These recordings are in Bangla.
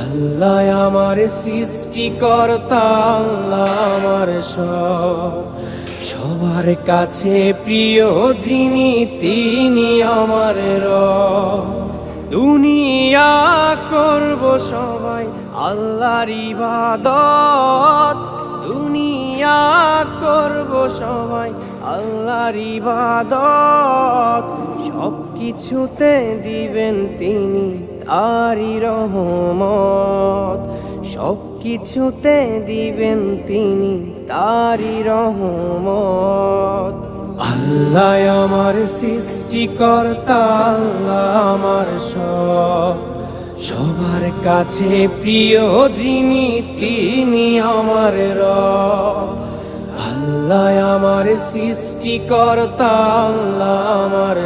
আল্লাহ আমার সৃষ্টিকর্তা, আল্লাহ আমার সবার কাছে প্রিয় যিনি, তিনি আমার রব। দুনিয়া করব সবাই আল্লাহর ইবাদত, দুনিয়া করব সবাই আল্লাহর ইবাদত। সব কিছুতে দিবেন তিনি তারি রহমত, সব কিছুতে দিবেন তিনি তারি রহমত। আল্লাহ আমার সৃষ্টিকর্তা, আল্লাহ আমার সবার কাছে প্রিয় যিনি, তিনি আমার রব। আল্লাহ আমার সৃষ্টিকর্তা, আল্লাহ আমার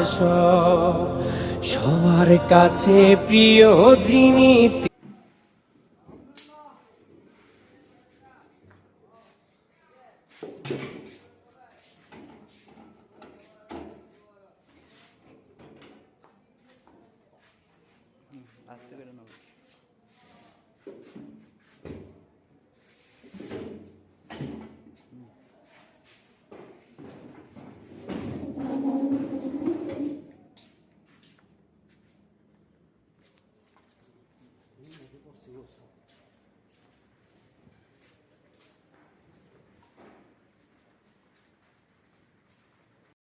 সবার কাছে প্রিয় যিনি। আসতে পেরে না